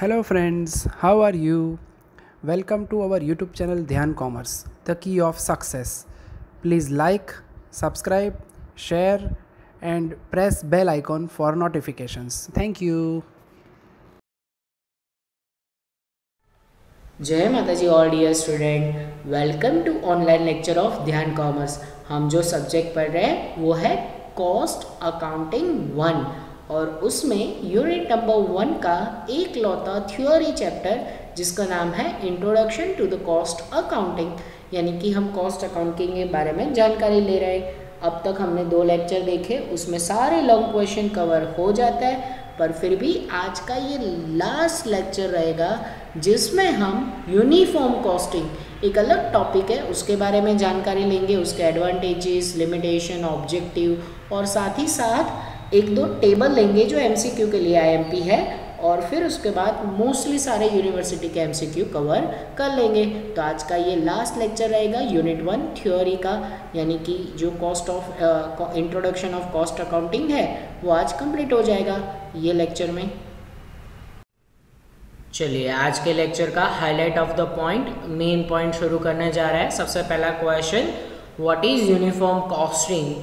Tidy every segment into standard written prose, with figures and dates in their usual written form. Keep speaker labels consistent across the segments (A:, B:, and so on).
A: Hello friends, how are you? Welcome to our YouTube channel Dhyan Commerce, the key of success. Please like, subscribe, share and press bell icon for notifications. Thank you.
B: जय माता जी all dear student, welcome to online lecture of Dhyan commerce. हम जो subject पढ़ रहे हैं वो है कॉस्ट अकाउंटिंग 1 और उसमें यूनिट नंबर 1 का एक लौता थ्योरी चैप्टर जिसका नाम है introduction to the cost accounting, यानी कि हम कॉस्ट अकाउंटिंग के बारे में जानकारी ले रहे हैं। अब तक हमने 2 लेक्चर देखे, उसमें सारे लॉन्ग क्वेश्चन कवर हो जाता है, पर फिर भी आज का ये लास्ट लेक्चर रहेगा जिसमें हम यूनिफॉर्म कॉस्टिंग एक अलग टॉपिक है उसके बारे में जानकारी लेंगे, उसके एडवांटेजेस, लिमिटेशन, ऑब्जेक्टिव और साथ ही साथ 1-2 टेबल लेंगे जो एमसीक्यू के लिए आईएमपी है और फिर उसके बाद मोस्टली सारे यूनिवर्सिटी के एमसीक्यू कवर कर लेंगे। तो आज का ये लास्ट लेक्चर रहेगा यूनिट 1 थ्योरी का, यानी कि जो cost of introduction of cost accounting है वो आज कंप्लीट हो जाएगा ये लेक्चर में। चलिए आज के लेक्चर का highlight of the point, main point शुरू करने जा रहा है। सबसे पहला question, what is uniform costing,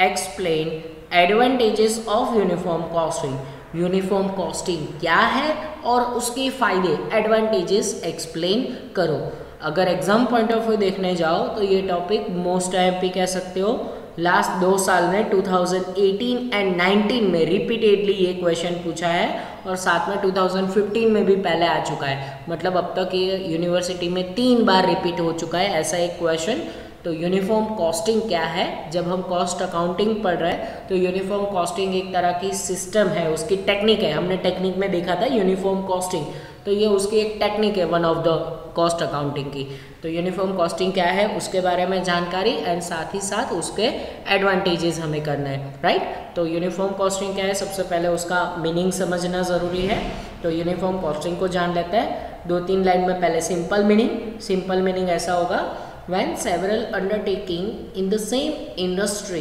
B: explain advantages of uniform costing. Uniform costing क्या है और उसके फायदे, एडवांटेजेस एक्सप्लेन करो। अगर एग्जाम पॉइंट ऑफ व्यू देखने जाओ तो ये टॉपिक मोस्ट आईएमपी कह सकते हो। लास्ट 2 साल में 2018 एंड 19 में रिपीटेडली ये क्वेश्चन पूछा है और साथ में 2015 में भी पहले आ चुका है, मतलब अब तक ये यूनिवर्सिटी में 3 बार रिपीट हो चुका है ऐसा एक क्वेश्चन। तो यूनिफॉर्म कॉस्टिंग क्या है, जब हम कॉस्ट अकाउंटिंग पढ़ रहे हैं तो यूनिफॉर्म कॉस्टिंग एक तरह की सिस्टम है, उसकी टेक्निक है। हमने टेक्निक में देखा था यूनिफॉर्म कॉस्टिंग, तो ये उसकी एक टेक्निक है one of the cost accounting की। तो यूनिफॉर्म कॉस्टिंग क्या है उसके बारे में जानकारी एंड साथ ही साथ उसके एडवांटेजेस हमें करना है, राइट। तो यूनिफॉर्म कॉस्टिंग क्या है, सबसे पहले उसका मीनिंग समझना ज़रूरी है। तो यूनिफॉर्म कॉस्टिंग को जान लेते हैं 2-3 लाइन में। पहले सिंपल मीनिंग ऐसा होगा, when several undertaking in the same industry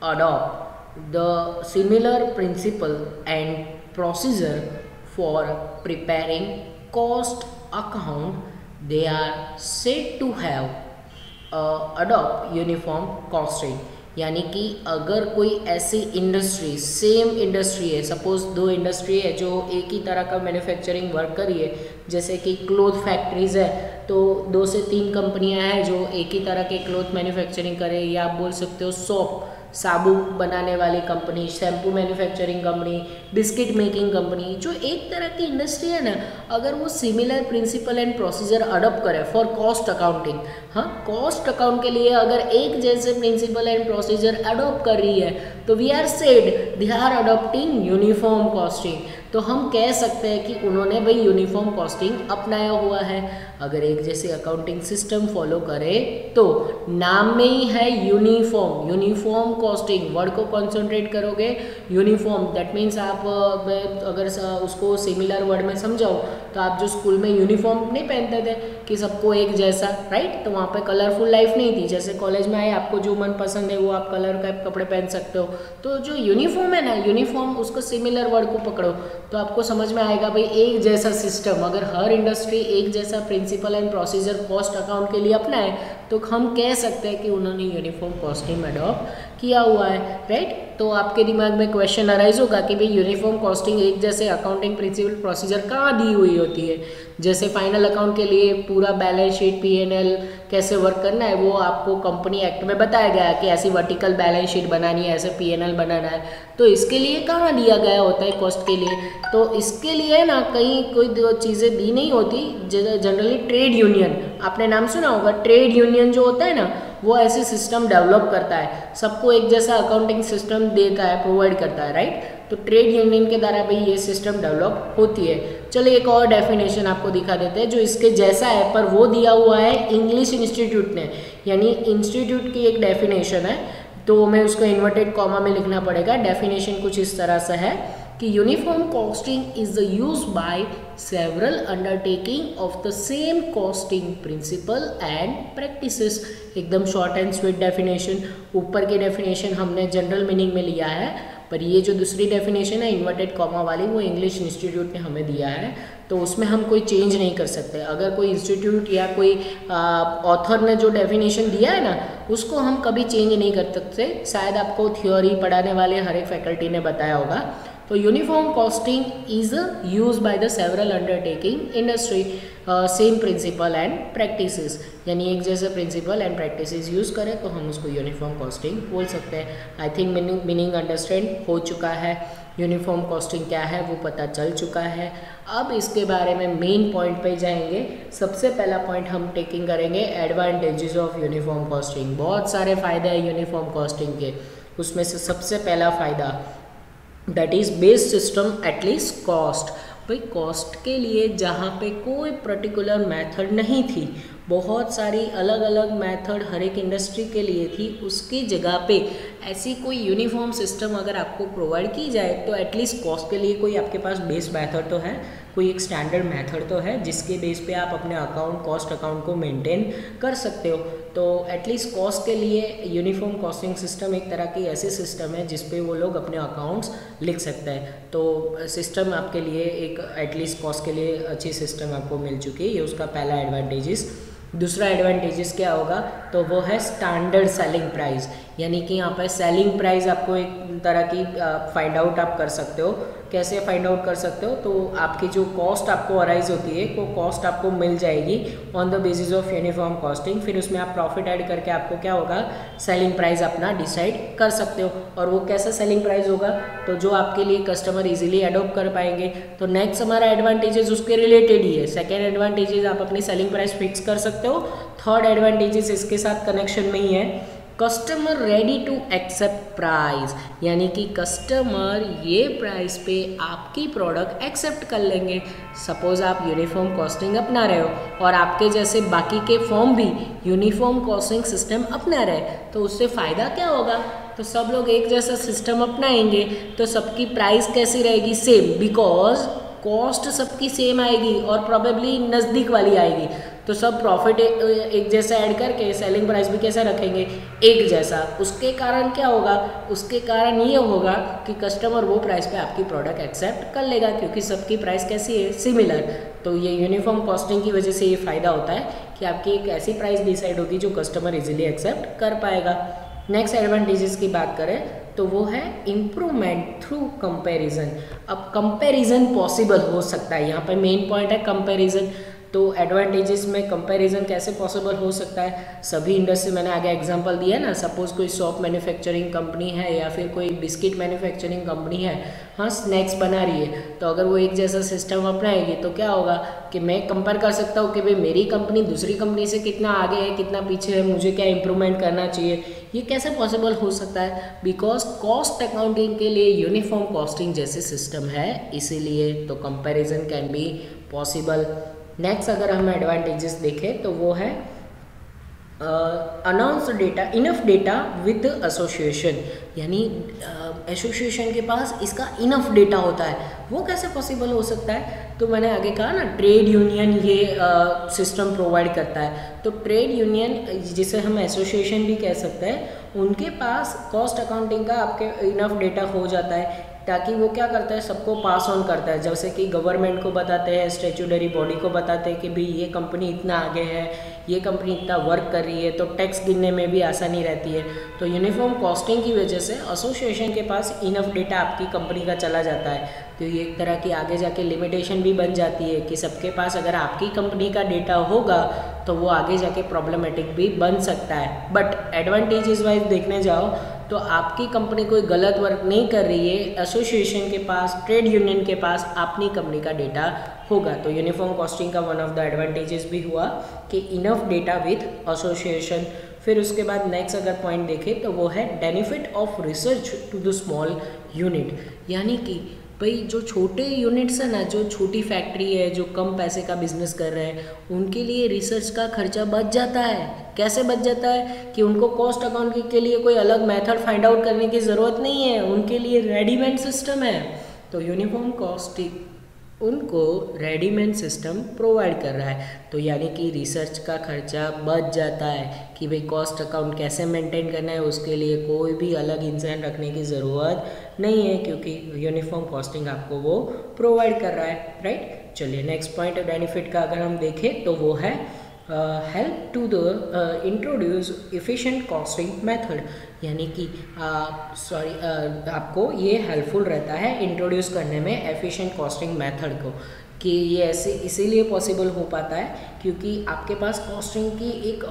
B: adopt the similar principle and procedure for preparing cost account, they are said to have adopt uniform costing। यानी कि अगर कोई ऐसी इंडस्ट्री, सेम इंडस्ट्री है, सपोज 2 इंडस्ट्री है जो एक ही तरह का मैन्युफैक्चरिंग वर्क कर रही है, जैसे कि क्लोथ फैक्ट्रीज है तो 2 से 3 कंपनियां हैं जो एक ही तरह के क्लोथ मैन्युफैक्चरिंग करे, या आप बोल सकते हो सोप, साबुन बनाने वाली company, shampoo manufacturing company, biscuit making company, जो एक तरह की इंडस्ट्री है ना, अगर वो similar principle and procedure adopt करे फॉर कॉस्ट अकाउंटिंग, हाँ कॉस्ट अकाउंट के लिए अगर एक जैसे प्रिंसिपल एंड प्रोसीजर अडॉप्ट कर रही है तो we are said they are adopting uniform costing. तो हम कह सकते हैं कि उन्होंने भाई यूनिफॉर्म कॉस्टिंग अपनाया हुआ है। अगर एक जैसे अकाउंटिंग सिस्टम फॉलो करे तो नाम में ही है यूनिफॉर्म कॉस्टिंग, वर्ड को कॉन्सेंट्रेट करोगे यूनिफॉर्म, दैट मीन्स आप अगर उसको सिमिलर वर्ड में समझाओ तो आप जो स्कूल में यूनिफॉर्म नहीं पहनते थे कि सबको एक जैसा, राइट, तो वहाँ पे कलरफुल लाइफ नहीं थी। जैसे कॉलेज में आए, आपको जो मन पसंद है वो आप कलर का कपड़े पहन सकते हो। तो जो यूनिफॉर्म है ना, यूनिफॉर्म उसको सिमिलर वर्ड को पकड़ो तो आपको समझ में आएगा भाई एक जैसा सिस्टम। अगर हर इंडस्ट्री एक जैसा principle and procedure cost account के लिए अपनाए तो हम कह सकते हैं कि उन्होंने यूनिफॉर्म कॉस्टिंग अडॉप्ट किया हुआ है, राइट। तो आपके दिमाग में क्वेश्चन अराइज होगा कि भाई यूनिफॉर्म कॉस्टिंग एक जैसे अकाउंटिंग प्रिंसिपल प्रोसीजर कहाँ दी हुई होती है। जैसे फाइनल अकाउंट के लिए पूरा बैलेंस शीट, P&L कैसे वर्क करना है वो आपको कंपनी एक्ट में बताया गया है कि ऐसी वर्टिकल बैलेंस शीट बनानी है, ऐसे P&L बनाना है। तो इसके लिए कहाँ दिया गया होता है कॉस्ट के लिए, तो इसके लिए ना कहीं कोई चीज़ें दी नहीं होती। जनरली ट्रेड यूनियन, आपने नाम सुना होगा, ट्रेड यूनियन जो होता है ना वो ऐसे सिस्टम डेवलप करता है, सबको एक जैसा अकाउंटिंग सिस्टम देता है, प्रोवाइड करता है, राइट। तो ट्रेड यूनियन के द्वारा भाई ये सिस्टम डेवलप होती है। चलिए एक और डेफिनेशन आपको दिखा देते हैं जो इसके जैसा है, पर वो दिया हुआ है इंग्लिश इंस्टीट्यूट ने, यानी इंस्टीट्यूट की एक डेफिनेशन है तो हमें उसको इन्वर्टेड कॉमा में लिखना पड़ेगा। डेफिनेशन कुछ इस तरह से है कि uniform costing is the use by several undertaking of the same costing principle and practices. एकदम शॉर्ट एंड स्वीट डेफिनेशन। ऊपर की डेफिनेशन हमने जनरल मीनिंग में लिया है पर ये जो दूसरी डेफिनेशन है इन्वर्टेड कॉमा वाली, वो इंग्लिश इंस्टीट्यूट ने हमें दिया है, तो उसमें हम कोई चेंज नहीं कर सकते। अगर कोई इंस्टीट्यूट या कोई ऑथर ने जो डेफिनेशन दिया है ना, उसको हम कभी चेंज नहीं कर सकते। शायद आपको थ्योरी पढ़ाने वाले हर एक फैकल्टी ने बताया होगा। तो uniform costing is use by the several undertaking industry, same principle and practices, यानी एक जैसे प्रिंसिपल एंड प्रैक्टिसेस यूज़ करें तो हम उसको यूनिफॉर्म कॉस्टिंग बोल सकते हैं। आई थिंक मीनिंग अंडरस्टैंड हो चुका है, यूनिफॉर्म कॉस्टिंग क्या है वो पता चल चुका है। अब इसके बारे में मेन पॉइंट पे जाएंगे। सबसे पहला पॉइंट हम टेकिंग करेंगे एडवांटेजेस ऑफ यूनिफॉर्म कॉस्टिंग। बहुत सारे फ़ायदे हैं यूनिफॉर्म कॉस्टिंग के, उसमें से सबसे पहला फ़ायदा that is based system at least cost. भाई कॉस्ट के लिए जहाँ पे कोई पर्टिकुलर मेथड नहीं थी, बहुत सारी अलग अलग मेथड हर एक इंडस्ट्री के लिए थी, उसकी जगह पे ऐसी कोई यूनिफॉर्म सिस्टम अगर आपको प्रोवाइड की जाए तो एटलीस्ट कॉस्ट के लिए कोई आपके पास बेस मेथड तो है, कोई एक स्टैंडर्ड मेथड तो है जिसके बेस पे आप अपने अकाउंट कॉस्ट अकाउंट को मेंटेन कर सकते हो। तो एटलीस्ट कॉस्ट के लिए यूनिफॉर्म कॉस्टिंग सिस्टम एक तरह की ऐसी सिस्टम है जिस पे वो लोग अपने अकाउंट्स लिख सकते हैं। तो सिस्टम आपके लिए एक एटलीस्ट कॉस्ट के लिए अच्छी सिस्टम आपको मिल चुकी है, ये उसका पहला एडवांटेजेस। दूसरा एडवांटेजेस क्या होगा तो वो है स्टैंडर्ड सेलिंग प्राइस, यानी कि यहाँ पर सेलिंग प्राइस आपको एक तरह की फाइंड आउट आप कर सकते हो। कैसे फाइंड आउट कर सकते हो, तो आपकी जो कॉस्ट आपको अराइज होती है वो कॉस्ट आपको मिल जाएगी on the basis of uniform costing. फिर उसमें आप प्रॉफिट ऐड करके आपको क्या होगा सेलिंग प्राइस अपना डिसाइड कर सकते हो। और वो कैसा सेलिंग प्राइस होगा तो जो आपके लिए कस्टमर इजीली अडोप्ट कर पाएंगे। तो नेक्स्ट हमारा एडवांटेजेस उसके रिलेटेड ही है। सेकेंड एडवांटेजेस आप अपनी सेलिंग प्राइस फिक्स कर सकते हो। थर्ड एडवांटेजेस इसके साथ कनेक्शन में ही है, customer ready to accept price, यानी कि कस्टमर ये प्राइस पे आपकी प्रोडक्ट एक्सेप्ट कर लेंगे। सपोज आप यूनिफॉर्म कॉस्टिंग अपना रहे हो और आपके जैसे बाकी के फॉर्म भी यूनिफॉर्म कॉस्टिंग सिस्टम अपना रहे, तो उससे फ़ायदा क्या होगा, तो सब लोग एक जैसा सिस्टम अपनाएंगे तो सबकी प्राइस कैसी रहेगी, सेम, बिकॉज कॉस्ट सबकी सेम आएगी और प्रॉबेबली नज़दीक वाली आएगी। तो सब प्रॉफिट एक जैसा ऐड करके सेलिंग प्राइस भी कैसा रखेंगे, एक जैसा। उसके कारण क्या होगा, उसके कारण ये होगा कि कस्टमर वो प्राइस पे आपकी प्रोडक्ट एक्सेप्ट कर लेगा क्योंकि सबकी प्राइस कैसी है, सिमिलर। तो ये यूनिफॉर्म कॉस्टिंग की वजह से ये फ़ायदा होता है कि आपकी एक ऐसी प्राइस डिसाइड होगी जो कस्टमर इजीली एक्सेप्ट कर पाएगा। नेक्स्ट एडवांटेजेस की बात करें तो वो है इम्प्रूवमेंट थ्रू कंपैरिजन। अब कंपैरिजन पॉसिबल हो सकता है, यहाँ पर मेन पॉइंट है कंपैरिजन। तो एडवांटेजेस में कंपैरिजन कैसे पॉसिबल हो सकता है, सभी इंडस्ट्री मैंने आगे एग्जांपल दिया ना। सपोज कोई सॉप मैन्युफैक्चरिंग कंपनी है या फिर कोई बिस्किट मैन्युफैक्चरिंग कंपनी है, हाँ स्नैक्स बना रही है, तो अगर वो एक जैसा सिस्टम अपनाएगी तो क्या होगा कि मैं कंपेयर कर सकता हूँ कि भाई मेरी कंपनी दूसरी कंपनी से कितना आगे है, कितना पीछे है, मुझे क्या इंप्रूवमेंट करना चाहिए। ये कैसे पॉसिबल हो सकता है, बिकॉज कॉस्ट अकाउंटिंग के लिए यूनिफॉर्म कॉस्टिंग जैसे सिस्टम है, इसीलिए तो comparison can be possible. Next अगर हम एडवांटेजेस देखें तो वो है announce data, enough data with association, यानी एसोसिएशन के पास इसका इनफ डेटा होता है। वो कैसे पॉसिबल हो सकता है, तो मैंने आगे कहा ना ट्रेड यूनियन ये सिस्टम प्रोवाइड करता है। तो ट्रेड यूनियन जिसे हम एसोसिएशन भी कह सकते हैं, उनके पास कॉस्ट अकाउंटिंग का आपके इनफ डेटा हो जाता है ताकि वो क्या करता है सबको पास ऑन करता है। जैसे कि गवर्नमेंट को बताते हैं, स्टैट्यूटरी बॉडी को बताते हैं कि भाई ये कंपनी इतना आगे है, ये कंपनी इतना वर्क कर रही है, तो टैक्स गिनने में भी आसानी रहती है। तो यूनिफॉर्म कॉस्टिंग की वजह से एसोसिएशन के पास इनफ डेटा आपकी कंपनी का चला जाता है। तो ये एक तरह की आगे जाके लिमिटेशन भी बन जाती है कि सबके पास अगर आपकी कंपनी का डेटा होगा तो वो आगे जाके प्रॉब्लमेटिक भी बन सकता है। बट एडवांटेजेस वाइज देखने जाओ तो आपकी कंपनी कोई गलत वर्क नहीं कर रही है, एसोसिएशन के पास, ट्रेड यूनियन के पास अपनी कंपनी का डेटा होगा। तो यूनिफॉर्म कॉस्टिंग का वन ऑफ द एडवांटेजेस भी हुआ कि इनफ डेटा विद एसोसिएशन। फिर उसके बाद नेक्स्ट अगर पॉइंट देखें तो वो है benefit of research to the small unit, यानी कि भाई जो छोटे यूनिट्स है ना, जो छोटी फैक्ट्री है, जो कम पैसे का बिजनेस कर रहे हैं, उनके लिए रिसर्च का खर्चा बच जाता है। कैसे बच जाता है कि उनको कॉस्ट अकाउंटिंग के लिए कोई अलग मेथड फाइंड आउट करने की ज़रूरत नहीं है, उनके लिए रेडीमेड सिस्टम है। तो यूनिफॉर्म कॉस्टिंग उनको रेडीमेड सिस्टम प्रोवाइड कर रहा है। तो यानी कि रिसर्च का खर्चा बच जाता है कि भाई कॉस्ट अकाउंट कैसे मेंटेन करना है, उसके लिए कोई भी अलग इंसान रखने की ज़रूरत नहीं है क्योंकि यूनिफॉर्म कॉस्टिंग आपको वो प्रोवाइड कर रहा है, राइट। चलिए नेक्स्ट पॉइंट बेनिफिट का अगर हम देखें तो वो है help to the introduce efficient costing method, यानी कि आपको ये हेल्पफुल रहता है इंट्रोड्यूस करने में एफिशिएंट कॉस्टिंग मेथड को, कि ये ऐसे इसीलिए पॉसिबल हो पाता है क्योंकि आपके पास कॉस्टिंग की एक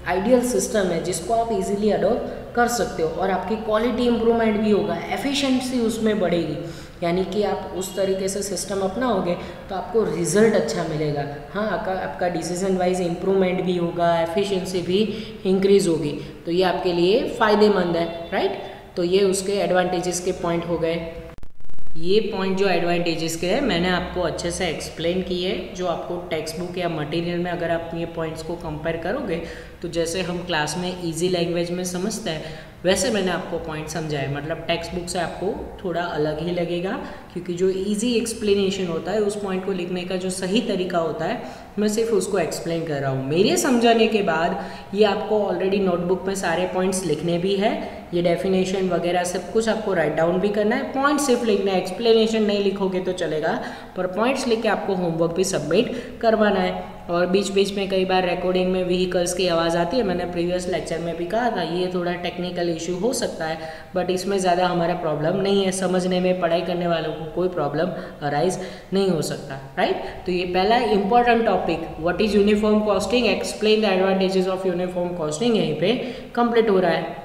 B: आइडियल सिस्टम है जिसको आप इजीली अडॉप्ट कर सकते हो और आपकी क्वालिटी इंप्रूवमेंट भी होगा, एफिशिएंसी उसमें बढ़ेगी। यानी कि आप उस तरीके से सिस्टम अपनाओगे तो आपको रिजल्ट अच्छा मिलेगा। हाँ, आपका डिसीजन वाइज इम्प्रूवमेंट भी होगा, एफिशिएंसी भी इंक्रीज होगी, तो ये आपके लिए फ़ायदेमंद है, राइट। तो ये उसके एडवांटेजेस के पॉइंट हो गए। ये पॉइंट जो एडवांटेजेस के हैं मैंने आपको अच्छे से एक्सप्लेन किए, जो आपको टेक्स्ट बुक या मटेरियल में अगर आप ये पॉइंट्स को कंपेयर करोगे तो जैसे हम क्लास में इजी लैंग्वेज में समझते हैं वैसे मैंने आपको पॉइंट समझाए, मतलब टेक्स्ट बुक से आपको थोड़ा अलग ही लगेगा क्योंकि जो इजी एक्सप्लेनेशन होता है उस पॉइंट को लिखने का जो सही तरीका होता है मैं सिर्फ उसको एक्सप्लेन कर रहा हूँ। मेरे समझाने के बाद ये आपको ऑलरेडी नोटबुक में सारे पॉइंट्स लिखने भी है, ये डेफिनेशन वगैरह सब कुछ आपको राइट डाउन भी करना है, पॉइंट सिर्फ लिखना है, एक्सप्लेनेशन नहीं लिखोगे तो चलेगा पर पॉइंट्स लिख के आपको होमवर्क भी सबमिट करवाना है। और बीच बीच में कई बार रिकॉर्डिंग में व्हीकल्स की आवाज़ आती है, मैंने प्रीवियस लेक्चर में भी कहा था ये थोड़ा टेक्निकल इशू हो सकता है बट इसमें ज़्यादा हमारा प्रॉब्लम नहीं है, समझने में पढ़ाई करने वालों को कोई प्रॉब्लम अराइज नहीं हो सकता, राइट। तो ये पहला important topic what is uniform costing, explain the advantages of uniform costing यहीं पे कंप्लीट हो रहा है।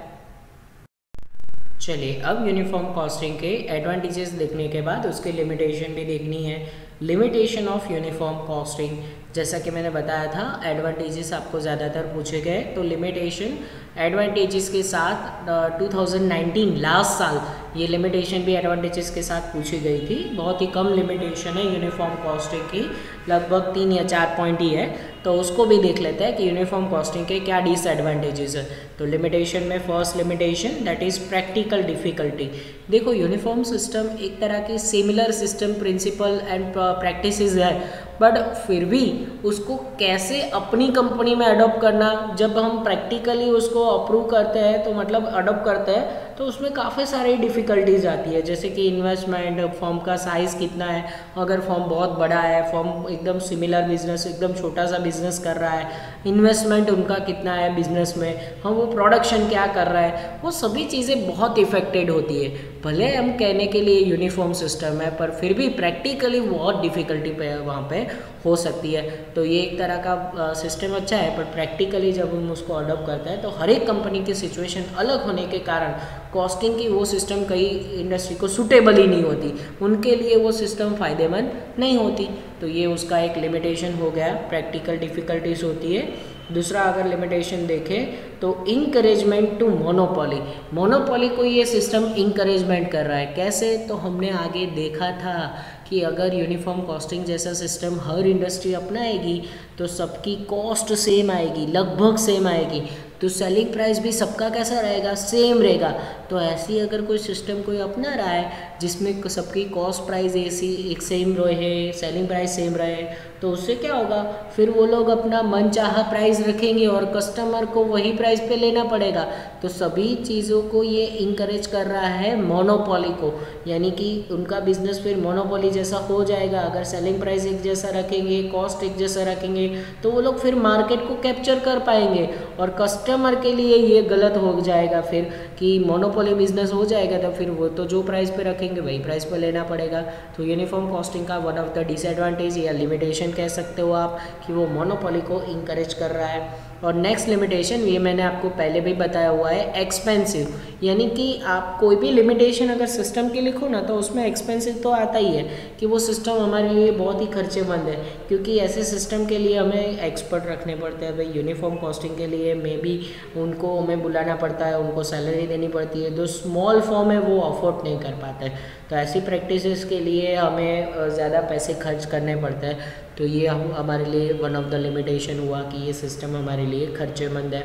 B: चलिए अब यूनिफॉर्म कॉस्टिंग के एडवांटेजेस देखने के बाद उसके लिमिटेशन भी देखनी है। लिमिटेशन ऑफ यूनिफॉर्म कॉस्टिंग, जैसा कि मैंने बताया था एडवांटेजेस आपको ज़्यादातर पूछे गए, तो लिमिटेशन एडवांटेजेस के साथ 2019 लास्ट साल ये लिमिटेशन भी एडवांटेजेस के साथ पूछी गई थी। बहुत ही कम लिमिटेशन है यूनिफॉर्म कॉस्टिंग की, लगभग 3 या 4 पॉइंट ही है, तो उसको भी देख लेते हैं कि यूनिफॉर्म कॉस्टिंग के क्या डिसएडवांटेजेस है। तो लिमिटेशन में first limitation that is practical difficulty. देखो यूनिफॉर्म सिस्टम एक तरह की similar system principle and practices है बट फिर भी उसको कैसे अपनी कंपनी में अडॉप्ट करना, जब हम प्रैक्टिकली उसको अप्रूव करते हैं तो मतलब अडॉप्ट करते हैं तो उसमें काफ़ी सारी डिफ़िकल्टीज आती है, जैसे कि इन्वेस्टमेंट, फॉर्म का साइज़ कितना है, अगर फॉर्म बहुत बड़ा है, फॉर्म एकदम सिमिलर बिजनेस एकदम छोटा सा बिजनेस कर रहा है, इन्वेस्टमेंट उनका कितना है बिजनेस में, हम वो प्रोडक्शन क्या कर रहा है, वो सभी चीज़ें बहुत इफेक्टेड होती है। भले हम कहने के लिए यूनिफॉर्म सिस्टम है पर फिर भी प्रैक्टिकली बहुत डिफ़िकल्टी पे वहाँ पे हो सकती है। तो ये एक तरह का सिस्टम अच्छा है पर प्रैक्टिकली जब हम उसको अडॉप्ट करते हैं तो हर एक कंपनी की सिचुएशन अलग होने के कारण कॉस्टिंग की वो सिस्टम कई इंडस्ट्री को सूटेबल ही नहीं होती, उनके लिए वो सिस्टम फ़ायदेमंद नहीं होती। तो ये उसका एक लिमिटेशन हो गया, प्रैक्टिकल डिफ़िकल्टीज होती है। दूसरा अगर लिमिटेशन देखें तो इंकरेजमेंट टू मोनोपोली, मोनोपोली को ये सिस्टम इंकरेजमेंट कर रहा है। कैसे? तो हमने आगे देखा था कि अगर यूनिफॉर्म कॉस्टिंग जैसा सिस्टम हर इंडस्ट्री अपनाएगी तो सबकी कॉस्ट सेम आएगी, लगभग सेम आएगी, तो सेलिंग प्राइस भी सबका कैसा रहेगा, सेम रहेगा। तो ऐसी अगर कोई सिस्टम कोई अपना रहा है जिसमें सबकी कॉस्ट प्राइस ऐसी एक सेम रहे, सेलिंग प्राइस सेम रहे, तो उससे क्या होगा, फिर वो लोग अपना मनचाहा प्राइस रखेंगे और कस्टमर को वही प्राइस पे लेना पड़ेगा। तो सभी चीज़ों को ये इंकरेज कर रहा है मोनोपोली को, यानी कि उनका बिजनेस फिर मोनोपोली जैसा हो जाएगा। अगर सेलिंग प्राइस एक जैसा रखेंगे, कॉस्ट एक जैसा रखेंगे, तो वो लोग फिर मार्केट को कैप्चर कर पाएंगे और कस्टमर के लिए ये गलत हो जाएगा फिर कि मोनोपोली बिजनेस हो जाएगा, तो फिर वो तो जो प्राइस पे रखेंगे वही प्राइस पे लेना पड़ेगा। तो यूनिफॉर्म कॉस्टिंग का वन ऑफ द डिसएडवांटेज या लिमिटेशन कह सकते हो आप कि वो मोनोपोली को इंकरेज कर रहा है। और नेक्स्ट लिमिटेशन ये मैंने आपको पहले भी बताया हुआ है, एक्सपेंसिव, यानी कि आप कोई भी लिमिटेशन अगर सिस्टम की लिखो ना तो उसमें एक्सपेंसिव तो आता ही है कि वो सिस्टम हमारे लिए बहुत ही खर्चेमंद है, क्योंकि ऐसे सिस्टम के लिए हमें एक्सपर्ट रखने पड़ते हैं। भाई यूनिफॉर्म कॉस्टिंग के लिए मे बी उनको हमें बुलाना पड़ता है, उनको सैलरी देनी पड़ती है, जो स्मॉल फॉर्म है वो अफोर्ड नहीं कर पाते हैं। तो ऐसी प्रैक्टिसेस के लिए हमें ज़्यादा पैसे खर्च करने पड़ते हैं। तो ये हमारे लिए वन ऑफ द लिमिटेशन हुआ कि ये सिस्टम हमारे लिए खर्चेमंद है।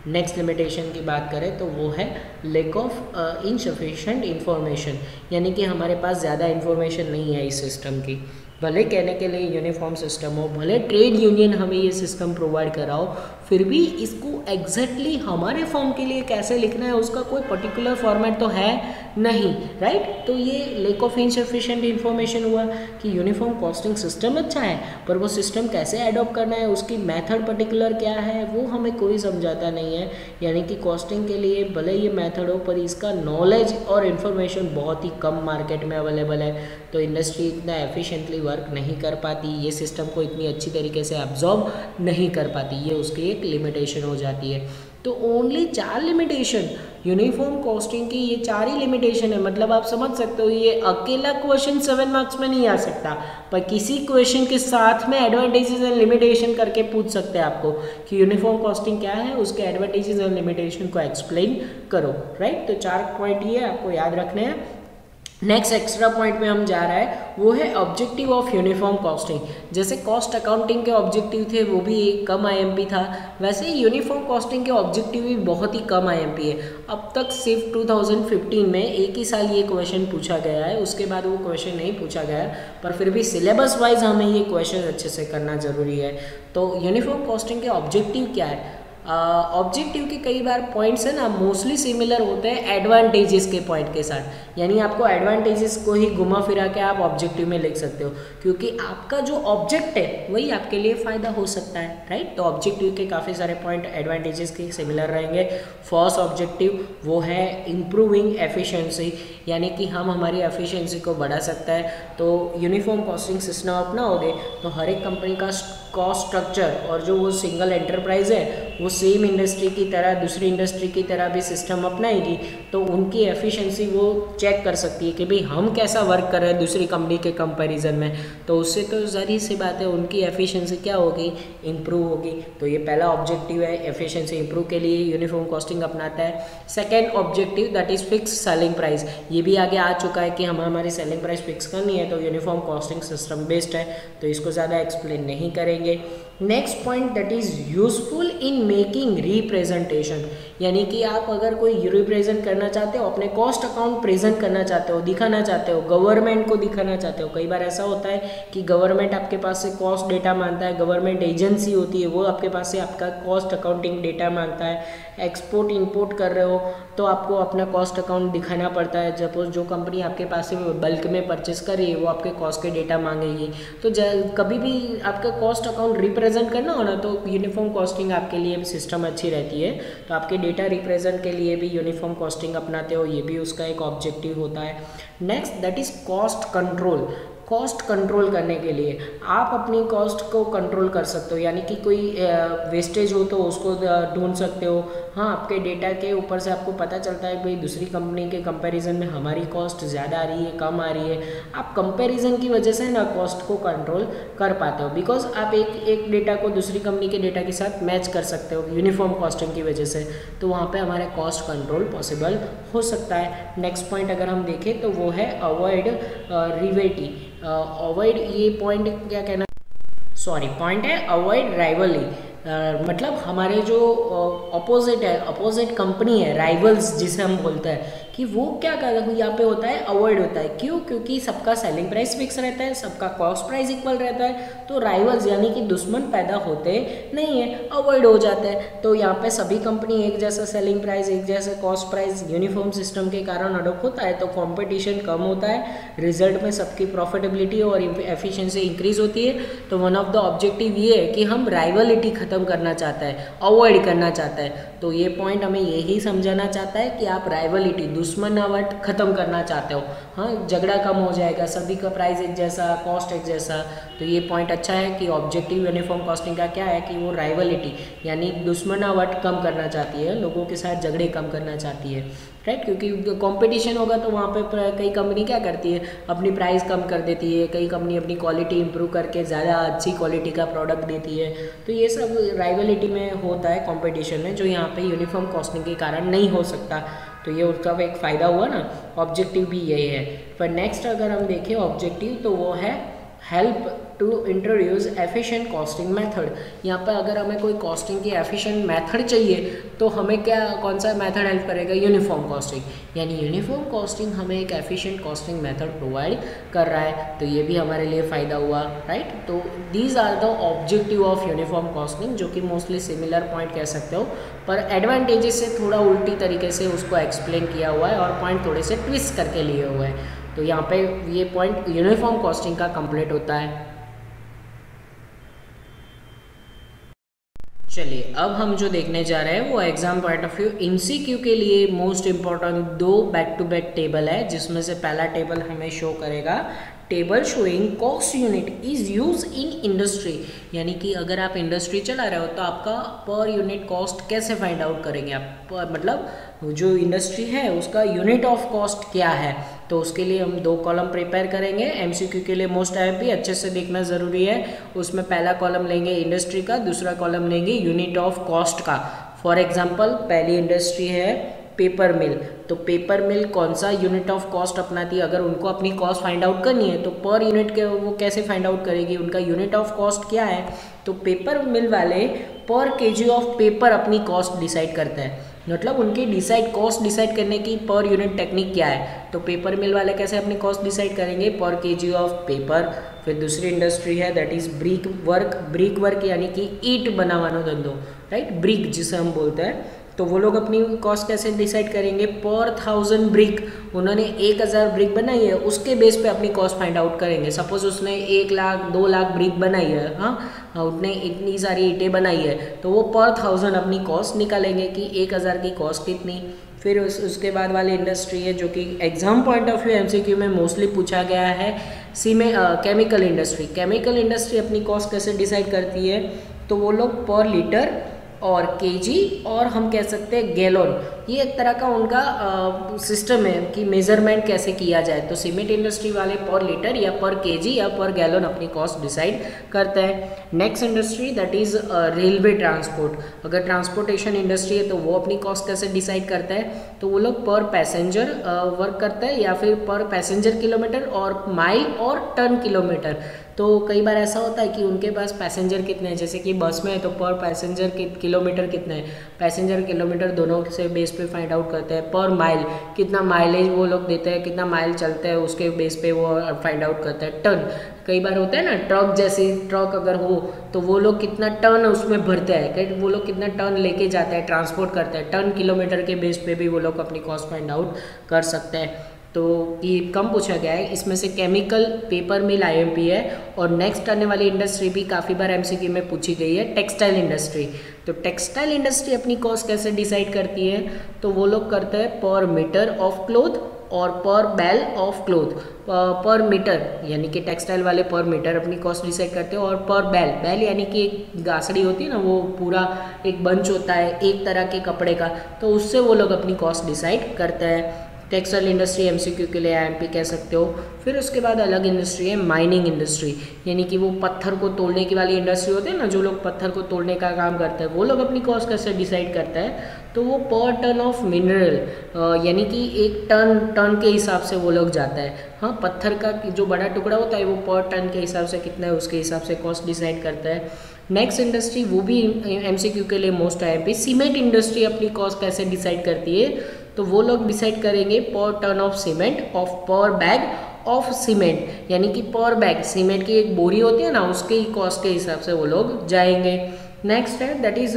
B: नेक्स्ट लिमिटेशन की बात करें तो वो है लैक ऑफ इनसफिशिएंट इंफॉर्मेशन, यानी कि हमारे पास ज़्यादा इंफॉर्मेशन नहीं है इस सिस्टम की। भले कहने के लिए यूनिफॉर्म सिस्टम हो, भले ट्रेड यूनियन हमें ये सिस्टम प्रोवाइड कराओ, फिर भी इसको एग्जैक्टली हमारे फॉर्म के लिए कैसे लिखना है उसका कोई पर्टिकुलर फॉर्मेट तो है नहीं, राइट। तो ये लेक ऑफ इनसफिशिएंट इन्फॉर्मेशन हुआ कि यूनिफॉर्म कॉस्टिंग सिस्टम अच्छा है, पर वो सिस्टम कैसे एडॉप्ट करना है, उसकी मेथड पर्टिकुलर क्या है, वो हमें कोई समझाता नहीं है। यानी कि कॉस्टिंग के लिए भले ये मेथड हो, पर इसका नॉलेज और इन्फॉर्मेशन बहुत ही कम मार्केट में अवेलेबल है, तो इंडस्ट्री इतना एफिशिएंटली वर्क नहीं कर पाती, ये सिस्टम को इतनी अच्छी तरीके से एब्जॉर्ब नहीं कर पाती, ये उसकी एक लिमिटेशन हो जाती है। तो ओनली 4 लिमिटेशन यूनिफॉर्म कॉस्टिंग की, ये 4 ही लिमिटेशन है। मतलब आप समझ सकते हो ये अकेला क्वेश्चन 7 मार्क्स में नहीं आ सकता, पर किसी क्वेश्चन के साथ में एडवांटेजेस एंड लिमिटेशन करके पूछ सकते हैं आपको कि यूनिफॉर्म कॉस्टिंग क्या है, उसके एडवांटेजेस एंड लिमिटेशन को एक्सप्लेन करो, राइट। तो 4 पॉइंट ये आपको याद रखने हैं। नेक्स्ट एक्स्ट्रा पॉइंट में हम जा रहा है वो है ऑब्जेक्टिव ऑफ यूनिफॉर्म कॉस्टिंग। जैसे कॉस्ट अकाउंटिंग के ऑब्जेक्टिव थे वो भी एक कम आईएमपी था, वैसे ही यूनिफॉर्म कॉस्टिंग के ऑब्जेक्टिव भी बहुत ही कम आईएमपी है। अब तक सिर्फ 2015 में एक ही साल ये क्वेश्चन पूछा गया है, उसके बाद वो क्वेश्चन नहीं पूछा गया है, पर फिर भी सिलेबस वाइज हमें ये क्वेश्चन अच्छे से करना ज़रूरी है। तो यूनिफॉर्म कॉस्टिंग के ऑब्जेक्टिव क्या है? ऑब्जेक्टिव के कई बार पॉइंट्स है ना मोस्टली सिमिलर होते हैं एडवांटेजेस के पॉइंट के साथ, यानी आपको एडवांटेजेस को ही घुमा फिरा के आप ऑब्जेक्टिव में लिख सकते हो, क्योंकि आपका जो ऑब्जेक्ट है वही आपके लिए फ़ायदा हो सकता है, राइट। तो ऑब्जेक्टिव के काफ़ी सारे पॉइंट एडवांटेजेस के सिमिलर रहेंगे। फर्स्ट ऑब्जेक्टिव वो है इम्प्रूविंग एफिशिएंसी, यानी कि हम हमारी एफिशिएंसी को बढ़ा सकता है। तो यूनिफॉर्म कॉस्टिंग सिस्टम अपनाओगे तो हर एक कंपनी का कॉस्ट स्ट्रक्चर और जो वो सिंगल एंटरप्राइज है वो सेम इंडस्ट्री की तरह दूसरी इंडस्ट्री की तरह भी सिस्टम अपनाएगी, तो उनकी एफिशिएंसी वो चेक कर सकती है कि भाई हम कैसा वर्क कर रहे हैं दूसरी कंपनी के कंपैरिजन में, तो उससे तो ज़ाहिर सी बात है उनकी एफिशिएंसी क्या होगी, इंप्रूव होगी। तो ये पहला ऑब्जेक्टिव है, एफिशिएंसी इंप्रूव के लिए यूनिफॉर्म कॉस्टिंग अपनाता है। Second objective that is fix selling price, ये भी आगे आ चुका है कि हमें हमारी सेलिंग प्राइस फिक्स करनी है, तो यूनिफॉर्म कॉस्टिंग सिस्टम बेस्ड है, तो इसको ज़्यादा एक्सप्लेन नहीं करेंगे। Next point that is useful in making representation, यानी कि आप अगर कोई रिप्रेजेंट करना चाहते हो, अपने कॉस्ट अकाउंट प्रेजेंट करना चाहते हो, दिखाना चाहते हो, गवर्नमेंट को दिखाना चाहते हो। कई बार ऐसा होता है कि गवर्नमेंट आपके पास से कॉस्ट डेटा मांगता है, गवर्नमेंट एजेंसी होती है वो आपके पास से आपका कॉस्ट अकाउंटिंग डेटा मांगता है। एक्सपोर्ट इंपोर्ट कर रहे हो तो आपको अपना कॉस्ट अकाउंट दिखाना पड़ता है। सपोज जो कंपनी आपके पास से बल्क में परचेस कर रही है वो आपके कॉस्ट के डेटा मांगेगी, तो कभी भी आपका कॉस्ट अकाउंट रिप्रेजेंट करना हो ना तो यूनिफॉर्म कॉस्टिंग आपके लिए सिस्टम अच्छी रहती है। तो आपके डेटा रिप्रेजेंट के लिए भी यूनिफॉर्म कॉस्टिंग अपनाते हो, ये भी उसका एक ऑब्जेक्टिव होता है। Next that is cost control. Cost control करने के लिए आप अपनी कॉस्ट को कंट्रोल कर सकते हो, यानी कि कोई वेस्टेज हो तो उसको ढूंढ सकते हो। हाँ, आपके डेटा के ऊपर से आपको पता चलता है भाई दूसरी कंपनी के कंपैरिजन में हमारी कॉस्ट ज़्यादा आ रही है, कम आ रही है। आप कंपैरिजन की वजह से ना कॉस्ट को कंट्रोल कर पाते हो, बिकॉज आप एक डेटा को दूसरी कंपनी के डेटा के साथ मैच कर सकते हो यूनिफॉर्म कॉस्टिंग की वजह से, तो वहाँ पे हमारे कॉस्ट कंट्रोल पॉसिबल हो सकता है। नेक्स्ट पॉइंट अगर हम देखें तो वो है अवॉइड रिवेटी। अवॉइड ये पॉइंट क्या कहना, सॉरी पॉइंट है अवॉइड राइवली। मतलब हमारे जो अपोजिट है, अपोजिट कंपनी है, राइवल्स जिसे हम बोलते हैं, कि वो क्या कर यहाँ पे होता है अवॉइड होता है। क्यों? क्योंकि सबका सेलिंग प्राइस फिक्स रहता है, सबका कॉस्ट प्राइस इक्वल रहता है, तो राइवल्स यानी कि दुश्मन पैदा होते नहीं है, अवॉइड हो जाते हैं। तो यहाँ पे सभी कंपनी एक जैसा सेलिंग प्राइस, एक जैसा कॉस्ट प्राइस यूनिफॉर्म सिस्टम के कारण अडोप्ट होता है, तो कॉम्पिटिशन कम होता है, रिजल्ट में सबकी प्रॉफिटेबिलिटी और एफिशिएंसी इंक्रीज होती है। तो वन ऑफ द ऑब्जेक्टिव ये है कि हम राइवलिटी खत्म करना चाहता है, अवॉइड करना चाहता है। तो ये पॉइंट हमें यही समझाना चाहता है कि आप राइवलिटी, दुश्मनावट खत्म करना चाहते हो। हाँ, झगड़ा कम हो जाएगा, सभी का प्राइस एक जैसा, कॉस्ट एक जैसा। तो ये पॉइंट अच्छा है कि ऑब्जेक्टिव यूनिफॉर्म कॉस्टिंग का क्या है कि वो राइवलिटी यानी दुश्मनावट कम करना चाहती है, लोगों के साथ झगड़े कम करना चाहती है, राइट। क्योंकि कंपटीशन होगा तो वहाँ पे कई कंपनी क्या करती है, अपनी प्राइस कम कर देती है, कई कंपनी अपनी क्वालिटी इंप्रूव करके ज़्यादा अच्छी क्वालिटी का प्रोडक्ट देती है। तो ये सब राइवलिटी में होता है, कंपटीशन में, जो यहाँ पे यूनिफॉर्म कॉस्टिंग के कारण नहीं हो सकता। तो ये उसका एक फ़ायदा हुआ ना, ऑब्जेक्टिव भी यही है। पर नेक्स्ट अगर हम देखें ऑब्जेक्टिव तो वो है help to introduce efficient costing method. यहाँ पर अगर हमें कोई कॉस्टिंग की एफिशिएंट मेथड चाहिए तो हमें कौन सा मेथड हेल्प करेगा, यूनिफॉर्म कॉस्टिंग। यानी यूनिफॉर्म कॉस्टिंग हमें एक एफिशिएंट कॉस्टिंग मेथड प्रोवाइड कर रहा है, तो ये भी हमारे लिए फ़ायदा हुआ, राइट। तो these are the objective of uniform costing, जो कि मोस्टली सिमिलर पॉइंट कह सकते हो, पर एडवांटेजेस से थोड़ा उल्टी तरीके से उसको एक्सप्लेन किया हुआ है और पॉइंट थोड़े से ट्विस्ट करके लिए हुए हैं। तो यहाँ पे ये पॉइंट यूनिफॉर्म कॉस्टिंग का कंप्लीट होता है। चलिए अब हम जो देखने जा रहे हैं वो exam point of view MCQ के लिए most important 2 back to back table है, जिसमें से पहला टेबल हमें शो करेगा table showing cost unit is use in industry. यानी कि अगर आप इंडस्ट्री चला रहे हो तो आपका पर यूनिट कॉस्ट कैसे फाइंड आउट करेंगे आप, मतलब जो इंडस्ट्री है उसका यूनिट ऑफ कॉस्ट क्या है। तो उसके लिए हम 2 कॉलम प्रिपेयर करेंगे। एमसीक्यू के लिए मोस्ट आईएमपी अच्छे से देखना ज़रूरी है। उसमें पहला कॉलम लेंगे इंडस्ट्री का, दूसरा कॉलम लेंगे यूनिट ऑफ कॉस्ट का। फॉर एग्जांपल पहली इंडस्ट्री है पेपर मिल, तो पेपर मिल कौन सा यूनिट ऑफ कॉस्ट अपनाती है, अगर उनको अपनी कॉस्ट फाइंड आउट करनी है तो पर यूनिट के वो कैसे फाइंड आउट करेगी, उनका यूनिट ऑफ कॉस्ट क्या है। तो पेपर मिल वाले पर केजी ऑफ पेपर अपनी कॉस्ट डिसाइड करते हैं, मतलब उनकी कॉस्ट डिसाइड करने की पर यूनिट टेक्निक क्या है। तो पेपर मिल वाले कैसे अपनी कॉस्ट डिसाइड करेंगे, पर केजी ऑफ पेपर। फिर दूसरी इंडस्ट्री है दैट इज ब्रिक वर्क यानी कि ईट बनावानो धंधो, राइट, ब्रिक जिसे हम बोलते हैं। तो वो लोग अपनी कॉस्ट कैसे डिसाइड करेंगे, पर 1000 ब्रिक, उन्होंने 1000 ब्रिक बनाई है उसके बेस पे अपनी कॉस्ट फाइंड आउट करेंगे। सपोज उसने 1 लाख 2 लाख ब्रिक बनाई है, हाँ उसने इतनी सारी ईंटें बनाई है, तो वो पर 1000 अपनी कॉस्ट निकालेंगे कि 1000 की कॉस्ट कितनी। फिर उसके बाद वाली इंडस्ट्री है जो कि exam point of view MCQ में मोस्टली पूछा गया है, केमिकल इंडस्ट्री। केमिकल इंडस्ट्री अपनी कॉस्ट कैसे डिसाइड करती है, तो वो लोग पर लीटर और केजी और हम कह सकते हैं गैलन, ये एक तरह का उनका सिस्टम है कि मेजरमेंट कैसे किया जाए। तो सीमेंट इंडस्ट्री वाले पर लीटर या पर केजी या पर गैलन अपनी कॉस्ट डिसाइड करते हैं। Next industry that is railway transport. अगर ट्रांसपोर्टेशन इंडस्ट्री है तो वो अपनी कॉस्ट कैसे डिसाइड करता है, तो वो लोग पर पैसेंजर वर्क करते हैं या फिर पर पैसेंजर किलोमीटर और माइल और टन किलोमीटर। तो कई बार ऐसा होता है कि उनके पास पैसेंजर कितने हैं, जैसे कि बस में है तो पर पैसेंजर किलोमीटर कितने हैं, पैसेंजर किलोमीटर दोनों से बेस पे फाइंड आउट करते हैं। पर माइल कितना माइलेज वो लोग देते हैं, कितना माइल चलते हैं उसके बेस पे वो फाइंड आउट करते हैं। टन कई बार होता है ना, ट्रक जैसे ट्रक अगर हो तो वो लोग कितना टन उसमें भरते हैं, वो लोग कितना टन लेके जाते हैं, ट्रांसपोर्ट करते हैं, टन किलोमीटर के बेस पे भी वो लोग अपनी कॉस्ट फाइंड आउट कर सकते हैं। तो ये कम पूछा गया है, इसमें से केमिकल पेपर मिल आईएमपी है। और नेक्स्ट आने वाली इंडस्ट्री भी काफ़ी बार एमसीक्यू में पूछी गई है, टेक्सटाइल इंडस्ट्री। तो टेक्सटाइल इंडस्ट्री अपनी कॉस्ट कैसे डिसाइड करती है, तो वो लोग करते हैं पर मीटर ऑफ क्लोथ और पर बैल ऑफ क्लोथ। पर मीटर यानी कि टेक्सटाइल वाले पर मीटर अपनी कॉस्ट डिसाइड करते हैं, और पर बैल यानी कि एक गासड़ी होती है ना, वो पूरा एक बंच होता है एक तरह के कपड़े का, तो उससे वो लोग अपनी कॉस्ट डिसाइड करते हैं। टेक्सटाइल इंडस्ट्री एमसीक्यू के लिए आईएमपी कह सकते हो। फिर उसके बाद अलग इंडस्ट्री है माइनिंग इंडस्ट्री, यानी कि वो पत्थर को तोड़ने की वाली इंडस्ट्री होती है ना, जो लोग पत्थर को तोड़ने का काम करते हैं, वो लोग अपनी कॉस्ट कैसे डिसाइड करते हैं, तो वो पर टन ऑफ मिनरल यानी कि एक टन के हिसाब से वो लोग जाता है। हाँ, पत्थर का जो बड़ा टुकड़ा होता है वो पर टन के हिसाब से कितना है उसके हिसाब से कॉस्ट डिसाइड करता है। नेक्स्ट इंडस्ट्री वो भी एमसीक्यू के लिए मोस्ट आईएमपी, सीमेंट इंडस्ट्री अपनी कॉस्ट कैसे डिसाइड करती है, तो वो लोग डिसाइड करेंगे पर टन ऑफ सीमेंट ऑफ पर बैग ऑफ सीमेंट, यानी कि पर बैग सीमेंट की एक बोरी होती है ना, उसके ही कॉस्ट के हिसाब से वो लोग जाएंगे। नेक्स्ट है दैट इज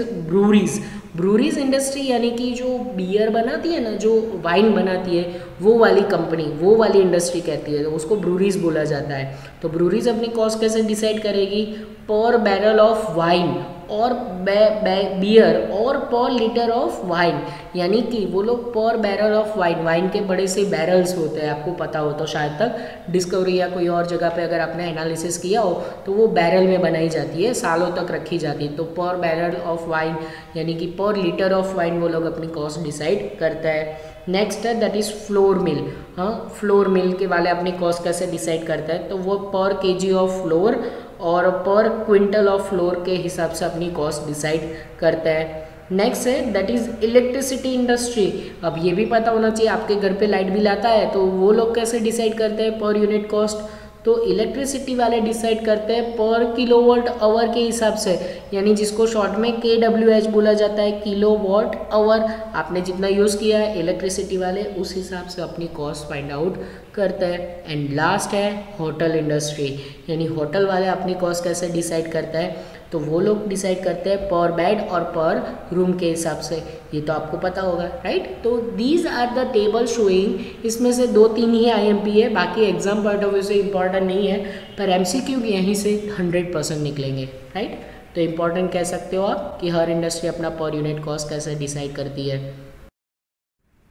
B: ब्रूरीज इंडस्ट्री, यानी कि जो बियर बनाती है ना, जो वाइन बनाती है, वो वाली कंपनी, वो वाली इंडस्ट्री कहती है, तो उसको ब्रूरीज बोला जाता है। तो ब्रूरीज अपनी कॉस्ट कैसे डिसाइड करेगी, पर बैरल ऑफ वाइन और बियर और पर लीटर ऑफ वाइन, यानी कि वो लोग पर बैरल ऑफ वाइन के बड़े से बैरल्स होते हैं, आपको पता हो तो शायद तक डिस्कवरी या कोई और जगह पे अगर आपने एनालिसिस किया हो तो वो बैरल में बनाई जाती है, सालों तक रखी जाती है। तो पर बैरल ऑफ वाइन यानी कि पर लीटर ऑफ वाइन वो लोग अपनी कॉस्ट डिसाइड करता है। नेक्स्ट है दैट इज़ फ्लोर मिल। हाँ, फ्लोर मिल के वाले अपनी कॉस्ट कैसे डिसाइड करता है, तो वो पर केजी ऑफ फ्लोर और पर क्विंटल ऑफ फ्लोर के हिसाब से अपनी कॉस्ट डिसाइड करता है। नेक्स्ट है दैट इज़ इलेक्ट्रिसिटी इंडस्ट्री। अब ये भी पता होना चाहिए, आपके घर पे लाइट बिल आता है तो वो लोग कैसे डिसाइड करते हैं पर यूनिट कॉस्ट, तो इलेक्ट्रिसिटी वाले डिसाइड करते हैं पर किलोवाट आवर के हिसाब से, यानी जिसको शॉर्ट में KWH बोला जाता है, किलोवाट आवर। आपने जितना यूज़ किया है इलेक्ट्रिसिटी वाले उस हिसाब से अपनी कॉस्ट फाइंड आउट करते हैं। एंड लास्ट है होटल इंडस्ट्री, यानी होटल वाले अपनी कॉस्ट कैसे डिसाइड करता है, तो वो लोग डिसाइड करते हैं पर बेड और पर रूम के हिसाब से। ये तो आपको पता होगा, राइट। तो these are the table showing, इसमें से 2-3 ही IMP है, बाकी एग्जाम पॉइंट ऑफ व्यू से इम्पॉर्टेंट नहीं है, पर MCQ यहीं से 100% निकलेंगे, राइट। तो इम्पॉर्टेंट कह सकते हो आप कि हर इंडस्ट्री अपना पर यूनिट कॉस्ट कैसे डिसाइड करती है।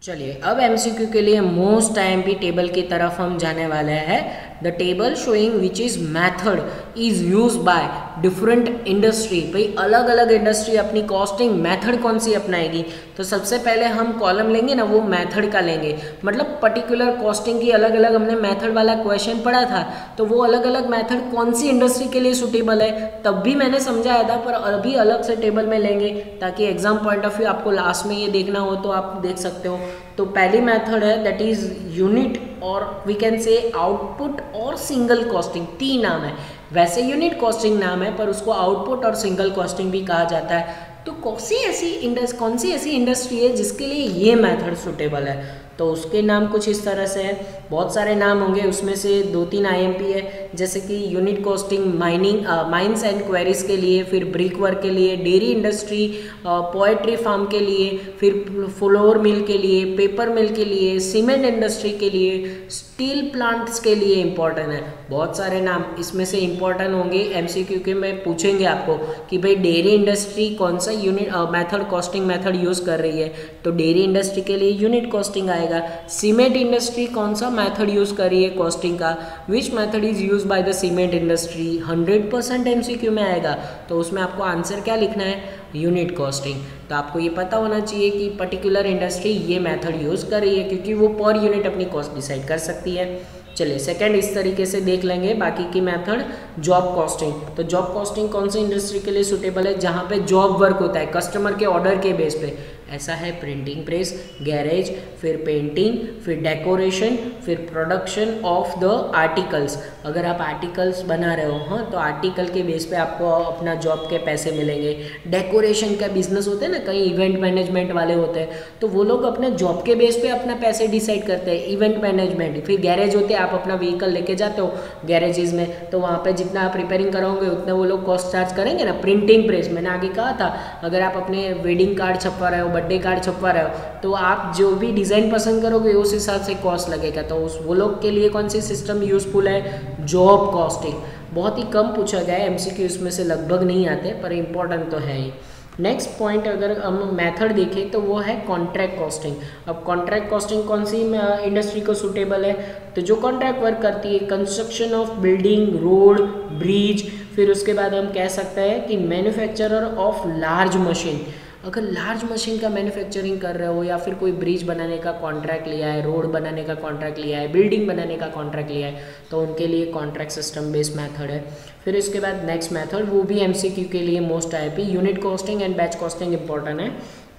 B: चलिए अब MCQ के लिए मोस्ट IMP टेबल की तरफ हम जाने वाले हैं। The table showing which is method is use by different industry. भाई अलग अलग इंडस्ट्री अपनी कॉस्टिंग मैथड कौन सी अपनाएगी, तो सबसे पहले हम कॉलम लेंगे ना, वो मैथड का लेंगे, मतलब पर्टिकुलर कॉस्टिंग की अलग अलग हमने मैथड वाला क्वेश्चन पढ़ा था, तो वो अलग अलग मैथड कौन सी इंडस्ट्री के लिए सूटेबल है तब भी मैंने समझाया था, पर अभी अलग से टेबल में लेंगे ताकि एग्जाम पॉइंट ऑफ व्यू आपको लास्ट में ये देखना हो तो आप देख सकते हो। तो पहली मैथड है दैट इज यूनिट और वी कैन से आउटपुट और सिंगल कॉस्टिंग, 3 नाम है। वैसे यूनिट कॉस्टिंग नाम है पर उसको आउटपुट और सिंगल कॉस्टिंग भी कहा जाता है। तो कौन सी ऐसी इंडस्ट्री है जिसके लिए ये मेथड सुटेबल है, तो उसके नाम कुछ इस तरह से है। बहुत सारे नाम होंगे, उसमें से 2-3 IMP है, जैसे कि unit costing mines and queries के लिए, फिर ब्रिक वर्क के लिए, डेयरी इंडस्ट्री, पोएट्री फार्म के लिए, फिर फ्लोर मिल के लिए, पेपर मिल के लिए, सीमेंट इंडस्ट्री के लिए, स्टील प्लांट्स के लिए इम्पोर्टेंट है। बहुत सारे नाम इसमें से इम्पोर्टेंट होंगे, MCQ के में पूछेंगे आपको कि भाई डेयरी इंडस्ट्री कौन सा unit method costing method use कर रही है, तो डेयरी इंडस्ट्री के लिए यूनिट कॉस्टिंग आएगा। सीमेंट इंडस्ट्री कौन सा मेथड यूज़ कर रही है कॉस्टिंग का, विच method is use by the cement industry, 100% MCQ में आएगा। तो उसमें आपको आंसर क्या लिखना है, यूनिट कॉस्टिंग। तो आपको ये पता होना चाहिए कि पर्टिकुलर इंडस्ट्री ये मेथड यूज़ कर रही है, क्योंकि वो पर यूनिट अपनी कॉस्ट डिसाइड कर सकती है। चलिए सेकंड इस तरीके से देख लेंगे बाकी की मेथड, जॉब कॉस्टिंग। तो जॉब कॉस्टिंग कौन सी इंडस्ट्री के लिए सूटेबल है, जहाँ पे जॉब वर्क होता है कस्टमर के ऑर्डर के बेस पे, ऐसा है प्रिंटिंग प्रेस, गैरेज, फिर पेंटिंग, फिर डेकोरेशन, फिर प्रोडक्शन ऑफ द आर्टिकल्स। अगर आप आर्टिकल्स बना रहे हो, हाँ, तो आर्टिकल के बेस पे आपको अपना जॉब के पैसे मिलेंगे। डेकोरेशन का बिजनेस होता है ना, कई इवेंट मैनेजमेंट वाले होते हैं, तो वो लोग अपने जॉब के बेस पे अपना पैसे डिसाइड करते हैं, इवेंट मैनेजमेंट। फिर गैरेज होते हैं, आप अपना व्हीकल लेके जाते हो गैरेजेस में, तो वहाँ पे जितना आप रिपेयरिंग कराओगे उतना वो लोग कॉस्ट चार्ज करेंगे ना। प्रिंटिंग प्रेस मैंने आगे कहा था, अगर आप अपने वेडिंग कार्ड छपवा रहे हो, बर्थडे कार्ड छपवा रहे हो, तो आप जो भी डिज़ाइन पसंद करोगे उस हिसाब से कॉस्ट लगेगा। तो उस वो लोग के लिए कौन सी सिस्टम यूजफुल है, जॉब कॉस्टिंग। बहुत ही कम पूछा गया है, MCQ इसमें से लगभग नहीं आते, पर इम्पोर्टेंट तो है ही। नेक्स्ट पॉइंट अगर हम मेथड देखें तो वो है कॉन्ट्रैक्ट कॉस्टिंग। अब कॉन्ट्रैक्ट कॉस्टिंग कौन सी इंडस्ट्री को सूटेबल है, तो जो कॉन्ट्रैक्ट वर्क करती है, construction of building, road, bridge, फिर उसके बाद हम कह सकते हैं कि मैन्युफैक्चरर ऑफ लार्ज मशीन। अगर लार्ज मशीन का मैन्युफैक्चरिंग कर रहे हो या फिर कोई ब्रिज बनाने का कॉन्ट्रैक्ट लिया है, रोड बनाने का कॉन्ट्रैक्ट लिया है, बिल्डिंग बनाने का कॉन्ट्रैक्ट लिया है, तो उनके लिए कॉन्ट्रैक्ट सिस्टम बेस्ड मेथड है। फिर इसके बाद नेक्स्ट मेथड, वो भी MCQ के लिए most IMP, unit costing and batch costing important है।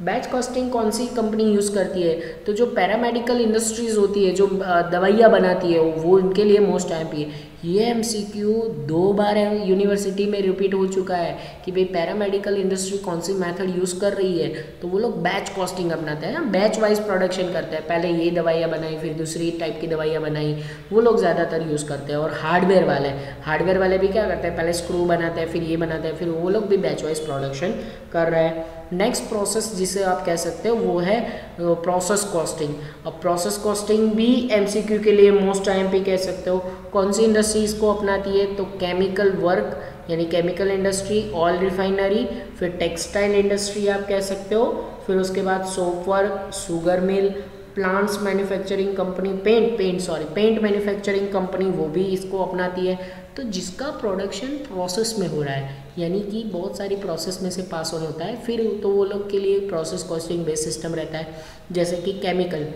B: बैच कॉस्टिंग कौन सी कंपनी यूज़ करती है, तो जो पैरामेडिकल इंडस्ट्रीज़ होती है, जो दवाइयाँ बनाती है, वो उनके लिए मोस्ट IMP है। ये MCQ 2 बार यूनिवर्सिटी में रिपीट हो चुका है कि भाई पैरामेडिकल इंडस्ट्री कौन सी मेथड यूज़ कर रही है, तो वो लोग बैच कॉस्टिंग अपनाते हैं, बैच वाइज प्रोडक्शन करते हैं। पहले ये दवाइयाँ बनाई, फिर दूसरी टाइप की दवाइयाँ बनाई, वो लोग ज़्यादातर यूज़ करते हैं। और हार्डवेयर वाले भी क्या करते हैं, पहले स्क्रू बनाते हैं, फिर ये बनाते हैं, फिर वो लोग भी बैच वाइज प्रोडक्शन कर रहे हैं। नेक्स्ट प्रोसेस जिसे आप कह सकते हो वो है प्रोसेस कॉस्टिंग। अब प्रोसेस कॉस्टिंग भी MCQ के लिए मोस्ट IMP कह सकते हो। कौन सी इंडस्ट्री इसको अपनाती है, तो केमिकल वर्क यानी केमिकल इंडस्ट्री, ऑयल रिफाइनरी, फिर टेक्सटाइल इंडस्ट्री आप कह सकते हो, फिर उसके बाद soap work, sugar mill, plants manufacturing company, paint manufacturing company, वो भी इसको अपनाती है। तो जिसका प्रोडक्शन प्रोसेस में हो रहा है, यानी कि बहुत सारी प्रोसेस में से पास ऑन होता है, फिर तो वो लोग के लिए प्रोसेस कॉस्टिंग बेस्ड सिस्टम रहता है। जैसे कि केमिकल,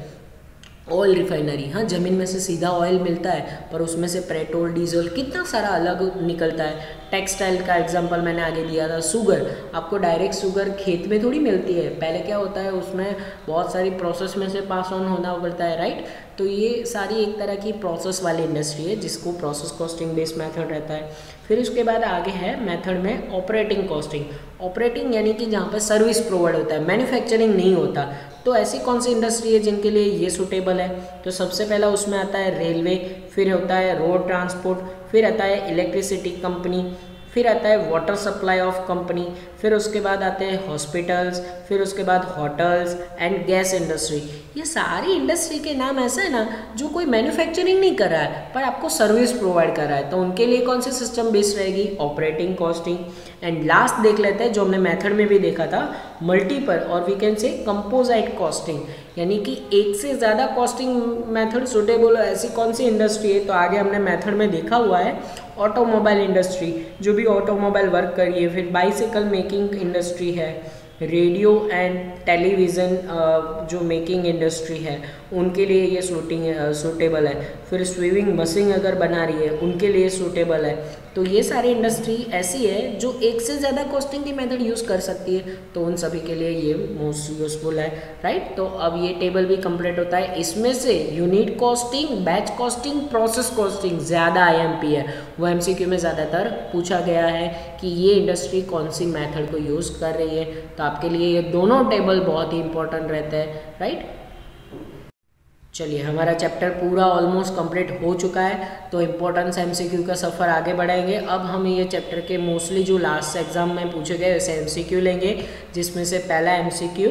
B: ऑयल रिफाइनरी, हाँ, ज़मीन में से सीधा ऑयल मिलता है पर उसमें से पेट्रोल, डीजल कितना सारा अलग निकलता है। टेक्सटाइल का एग्जांपल मैंने आगे दिया था, शुगर, आपको डायरेक्ट शुगर खेत में थोड़ी मिलती है, पहले क्या होता है उसमें बहुत सारी प्रोसेस में से पास ऑन होना पड़ता है, राइट। तो ये सारी एक तरह की प्रोसेस वाली इंडस्ट्री है जिसको प्रोसेस कॉस्टिंग बेस्ड मेथड रहता है। फिर उसके बाद आगे है मेथड में ऑपरेटिंग कॉस्टिंग। ऑपरेटिंग यानी कि जहाँ पर सर्विस प्रोवाइड होता है, मैन्युफैक्चरिंग नहीं होता। तो ऐसी कौन सी इंडस्ट्री है जिनके लिए ये सूटेबल है? तो सबसे पहला उसमें आता है रेलवे, फिर होता है रोड ट्रांसपोर्ट, फिर आता है इलेक्ट्रिसिटी कंपनी, फिर आता है वाटर सप्लाई ऑफ कंपनी, फिर उसके बाद आते हैं हॉस्पिटल्स, फिर उसके बाद होटल्स एंड गैस इंडस्ट्री। ये सारी इंडस्ट्री के नाम ऐसे है ना जो कोई मैन्युफैक्चरिंग नहीं कर रहा है पर आपको सर्विस प्रोवाइड कर रहा है, तो उनके लिए कौन सी सिस्टम बेस्ड रहेगी? Operating costing. एंड लास्ट देख लेते हैं जो हमने मेथड में भी देखा था, मल्टीपल और we can say composite costing, यानी कि एक से ज़्यादा कॉस्टिंग मेथड सुटेबल ऐसी कौन सी इंडस्ट्री है? तो आगे हमने मेथड में देखा हुआ है ऑटोमोबाइल इंडस्ट्री, जो भी ऑटोमोबाइल वर्क करी है, फिर बाइसिकल मेकिंग इंडस्ट्री है, रेडियो एंड टेलीविज़न जो मेकिंग इंडस्ट्री है उनके लिए ये सूटेबल है, फिर स्वीविंग मशीन अगर बना रही है उनके लिए सूटेबल है। तो ये सारी इंडस्ट्री ऐसी है जो एक से ज़्यादा कॉस्टिंग की मेथड यूज़ कर सकती है, तो उन सभी के लिए ये मोस्ट यूजफुल है, राइट। तो अब ये टेबल भी कंप्लीट होता है। इसमें से unit costing, batch costing, process costing ज़्यादा IMP है, वो MCQ में ज़्यादातर पूछा गया है कि ये इंडस्ट्री कौन सी मेथड को यूज़ कर रही है। तो आपके लिए ये दोनों टेबल बहुत ही इंपॉर्टेंट रहते हैं, राइट। चलिए हमारा चैप्टर पूरा ऑलमोस्ट कंप्लीट हो चुका है, तो इम्पोर्टेंस MCQ का सफ़र आगे बढ़ाएंगे। अब हम ये चैप्टर के मोस्टली जो लास्ट एग्जाम में पूछे गए वैसे MCQ लेंगे, जिसमें से पहला MCQ,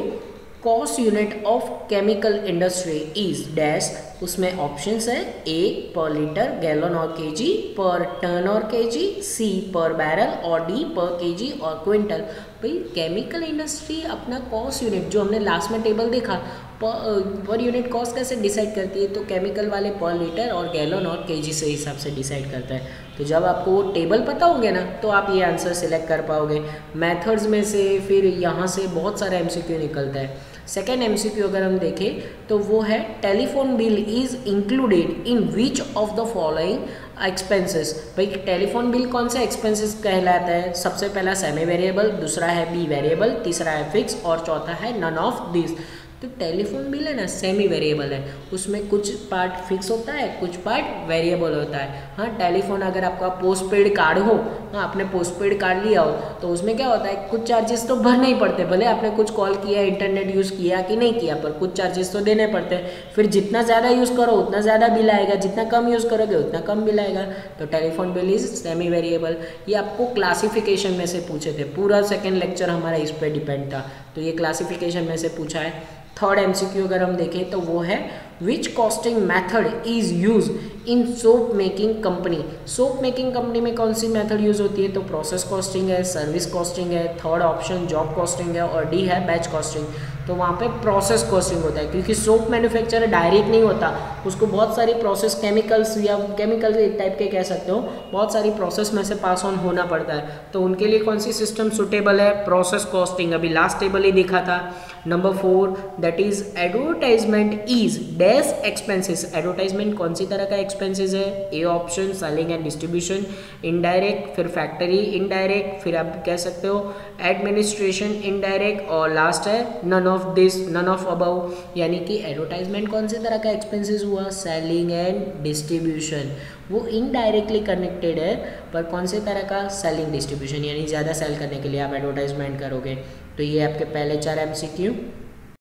B: cost unit of chemical industry is dash. उसमें ऑप्शंस है A पर लीटर, गैलन और केजी, पर टन और केजी, C पर बैरल और D पर केजी और क्विंटल। भाई केमिकल इंडस्ट्री अपना कॉस्ट यूनिट जो हमने लास्ट में टेबल देखा पर यूनिट कॉस्ट कैसे डिसाइड करती है, तो केमिकल वाले पर लीटर और गैलन और केजी से हिसाब से डिसाइड करता है। तो जब आपको वो टेबल पता होंगे ना तो आप ये आंसर सिलेक्ट कर पाओगे। मेथड्स में से फिर यहाँ से बहुत सारा MCQ निकलता है। सेकेंड MCQ अगर हम देखें तो वो है telephone bill is included in which of the following expenses. भाई टेलीफोन बिल कौन सा एक्सपेंसेस कहलाता है? सबसे पहला सेमी वेरिएबल, दूसरा है B वेरिएबल, तीसरा है फिक्स और चौथा है नन ऑफ दिस। तो टेलीफोन बिल है ना सेमी वेरिएबल है, उसमें कुछ पार्ट फिक्स होता है, कुछ पार्ट वेरिएबल होता है। हाँ टेलीफोन अगर आपका पोस्ट पेड कार्ड हो, हाँ आपने पोस्ट पेड कार्ड लिया हो तो उसमें क्या होता है कुछ चार्जेस तो भरने ही पड़ते, भले आपने कुछ कॉल किया, इंटरनेट यूज़ किया कि नहीं किया, पर कुछ चार्जेस तो देने पड़ते हैं। फिर जितना ज़्यादा यूज़ करो उतना ज़्यादा बिल आएगा, जितना कम यूज़ करोगे उतना कम बिल आएगा। तो telephone bill is semi variable. ये आपको क्लासिफिकेशन में से पूछे थे, पूरा सेकेंड लेक्चर हमारा इस पर डिपेंड था, तो ये क्लासिफिकेशन में से पूछा है। थर्ड MCQ अगर हम देखें तो वो है which costing method is use in soap making company. Soap making company में कौन सी मेथड यूज होती है? तो प्रोसेस कॉस्टिंग है, सर्विस कॉस्टिंग है, थर्ड ऑप्शन जॉब कॉस्टिंग है और D है बैच कॉस्टिंग। तो वहाँ पे प्रोसेस कॉस्टिंग होता है क्योंकि सोप मैन्युफैक्चर डायरेक्ट नहीं होता, उसको बहुत सारी प्रोसेस केमिकल्स या केमिकल एक टाइप के कह सकते हो, बहुत सारी प्रोसेस में से पास ऑन होना पड़ता है। तो उनके लिए कौन सी सिस्टम सुटेबल है? Process costing. अभी लास्ट टेबल ही देखा था। Number 4 that is advertisement is dash expenses. Advertisement कौन सी तरह का एक्सपेंसेस है? A option selling and distribution, indirect, फिर फैक्ट्री इनडायरेक्ट, फिर आप कह सकते हो एडमिनिस्ट्रेशन इनडायरेक्ट और लास्ट है none of this, none of above. यानी कि एडवर्टाइजमेंट कौन सी तरह का एक्सपेंसेस हुआ? Selling and distribution. वो इनडायरेक्टली कनेक्टेड है पर कौन से तरह का? सेलिंग डिस्ट्रीब्यूशन, यानी ज़्यादा सेल करने के लिए आप एडवर्टाइजमेंट करोगे। तो ये आपके पहले 4 MCQ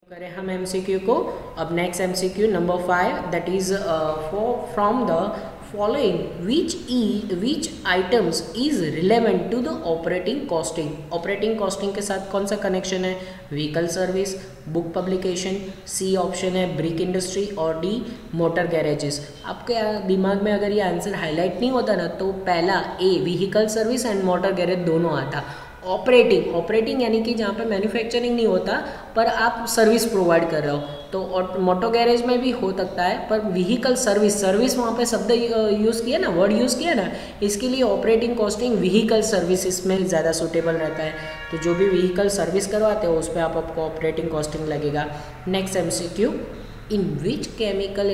B: करें हम MCQ को। अब next MCQ number 5 that is from the following which items is relevant to the operating costing. Operating costing के साथ कौन सा कनेक्शन है? Vehicle service, book publication, C option है ब्रिक इंडस्ट्री और D मोटर गैरेजेस। आपके दिमाग में अगर ये आंसर हाईलाइट नहीं होता ना तो पहला A vehicle service and motor garage दोनों आता। ऑपरेटिंग यानी कि जहाँ पे मैन्युफैक्चरिंग नहीं होता पर आप सर्विस प्रोवाइड कर रहे हो, तो मोटो गैरेज में भी हो सकता है। पर व्हीकल सर्विस वहाँ पे शब्द यूज़ किया ना, वर्ड यूज़ किया ना, इसके लिए ऑपरेटिंग कॉस्टिंग व्हीकल सर्विसेज में ज़्यादा सूटेबल रहता है। तो जो भी व्हीकल सर्विस करवाते हो उस पर आपको ऑपरेटिंग कॉस्टिंग लगेगा। Next MCQ in which chemical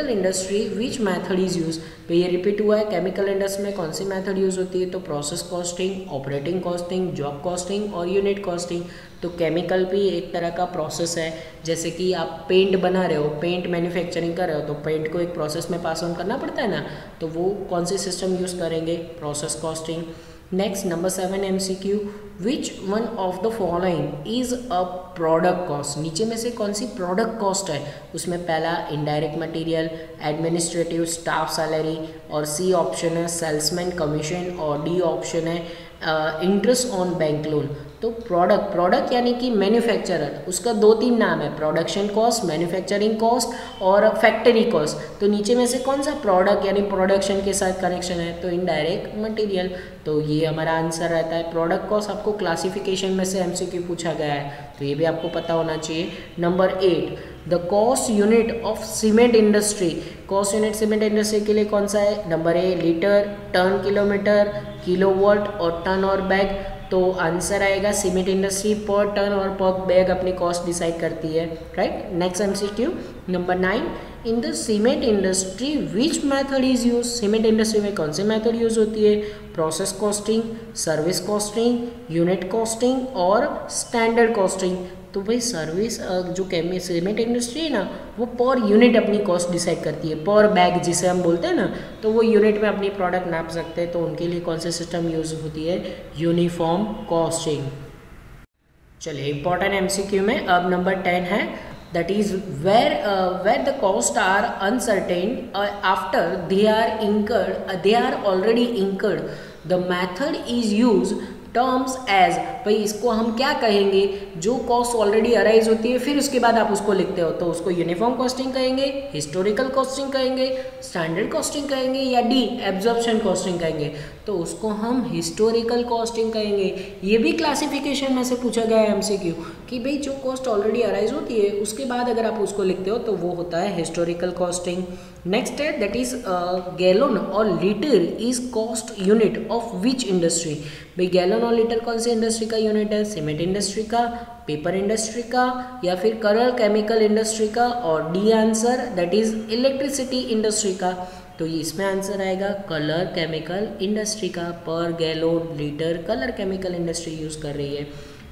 B: industry which method is use. तो ये रिपीट हुआ है, केमिकल इंडस्ट्री में कौन सी मैथड यूज़ होती है, तो process costing, operating costing, job costing और यूनिट कॉस्टिंग। तो केमिकल भी एक तरह का प्रोसेस है, जैसे कि आप पेंट बना रहे हो, पेंट मैन्युफैक्चरिंग कर रहे हो, तो पेंट को एक प्रोसेस में पास ऑन करना पड़ता है ना, तो वो कौन सी सिस्टम यूज़ करेंगे, process costing. Next number 7 MCQ, which one of the following is a product cost. नीचे में से कौन सी प्रोडक्ट कॉस्ट है, उसमें पहला indirect material, administrative staff salary, और सी ऑप्शन है सेल्समैन कमीशन, और डी ऑप्शन है इंटरेस्ट ऑन बैंक लोन। तो प्रोडक्ट यानी कि मैन्युफैक्चरर, उसका 2-3 नाम है, प्रोडक्शन कॉस्ट, मैन्युफैक्चरिंग कॉस्ट और फैक्ट्री कॉस्ट। तो नीचे में से कौन सा प्रोडक्ट यानी प्रोडक्शन के साथ कनेक्शन है, तो इनडायरेक्ट मटेरियल। तो ये हमारा आंसर रहता है प्रोडक्ट कॉस्ट। आपको क्लासिफिकेशन में से MCQ पूछा गया है, तो ये भी आपको पता होना चाहिए। Number 8, the cost unit of cement industry. Cost unit cement industry के लिए कौन सा है, number A litre, ton kilometre, kilowatt और टन और बैग। तो आंसर आएगा सीमेंट इंडस्ट्री पर टन और पर बैग अपनी कॉस्ट डिसाइड करती है, right. Next MCQ number 9, in the cement industry which method is use. Cement industry में कौन सी मेथड यूज होती है, process costing, service costing, unit costing और स्टैंडर्ड कॉस्टिंग। तो भाई सर्विस जो सीमेंट इंडस्ट्री है ना, वो पर यूनिट अपनी कॉस्ट डिसाइड करती है, पर बैग जिसे हम बोलते हैं ना, तो वो यूनिट में अपनी प्रोडक्ट नाप सकते हैं। तो उनके लिए कौन सा सिस्टम यूज होती है, यूनिफॉर्म कॉस्टिंग। चलिए इंपॉर्टेंट MCQ में अब नंबर 10 है, that is where the costs are uncertain after they are already incurred, the method is used terms as. भाई इसको हम क्या कहेंगे, जो कॉस्ट ऑलरेडी अराइज होती है फिर उसके बाद आप उसको लिखते हो, तो उसको यूनिफॉर्म कॉस्टिंग कहेंगे, हिस्टोरिकल कॉस्टिंग कहेंगे, स्टैंडर्ड कॉस्टिंग कहेंगे, या डी एब्जॉर्प्शन कॉस्टिंग कहेंगे। तो उसको हम हिस्टोरिकल कॉस्टिंग कहेंगे। ये भी क्लासिफिकेशन में से पूछा गया है MCQ कि भाई जो कॉस्ट ऑलरेडी अराइज होती है उसके बाद अगर आप उसको लिखते हो तो वो होता है हिस्टोरिकल कॉस्टिंग। नेक्स्ट है दैट इज गैलन और litre is cost unit of which industry. भाई गैलन और लीटर कौन सी इंडस्ट्री का यूनिट है, सीमेंट इंडस्ट्री का, पेपर इंडस्ट्री का, या फिर कलर केमिकल इंडस्ट्री का, और D answer that is electricity industry का। तो ये इसमें आंसर आएगा कलर केमिकल इंडस्ट्री का, per gallon litre colour chemical industry use कर रही है।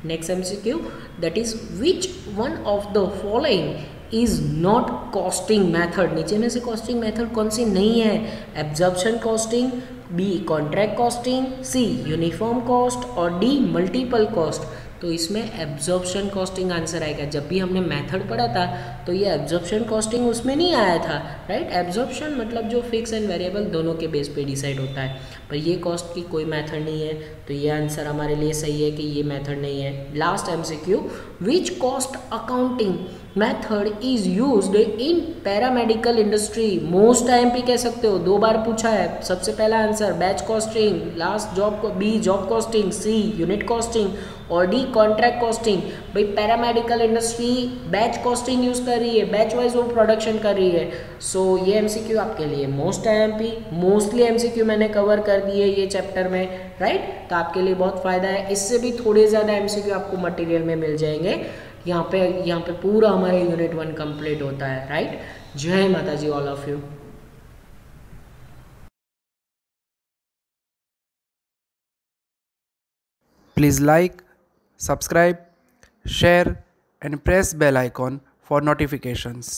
B: Next MCQ that is which one of the following is not costing method. नीचे में से कॉस्टिंग मैथड कौन सी नहीं है, absorption costing, B contract costing, C uniform cost और डी मल्टीपल कॉस्ट। तो इसमें एब्जॉर्प्शन कॉस्टिंग आंसर आएगा। जब भी हमने मेथड पढ़ा था तो ये एब्जॉर्प्शन कॉस्टिंग उसमें नहीं आया था, राइट। एब्जॉर्प्शन मतलब जो फिक्स एंड वेरिएबल दोनों के बेस पे डिसाइड होता है, पर ये कॉस्ट की कोई मेथड नहीं है, तो ये आंसर हमारे लिए सही है कि ये मेथड नहीं है। Last MCQ which cost accounting method is used in paramedical industry. Most IMP कह सकते हो, 2 बार पूछा है। सबसे पहला answer batch costing, last B job costing, C unit costing और डी कॉन्ट्रैक्ट कॉस्टिंग। भाई paramedical industry batch costing use कर रही है, बैच वाइज वो प्रोडक्शन कर रही है। सो ये MCQ आपके लिए मोस्ट IMP, मोस्टली MCQ मैंने कवर कर दिए ये चैप्टर में, राइट। तो आपके लिए बहुत फायदा है। इससे भी थोड़े ज़्यादा MCQ आपको मटेरियल में मिल जाएंगे। यहाँ पे पूरा हमारे यूनिट 1 कंप्लीट होता है, राइट। जय माता जी all of you.
A: Please like, subscribe, share and press bell icon for notifications.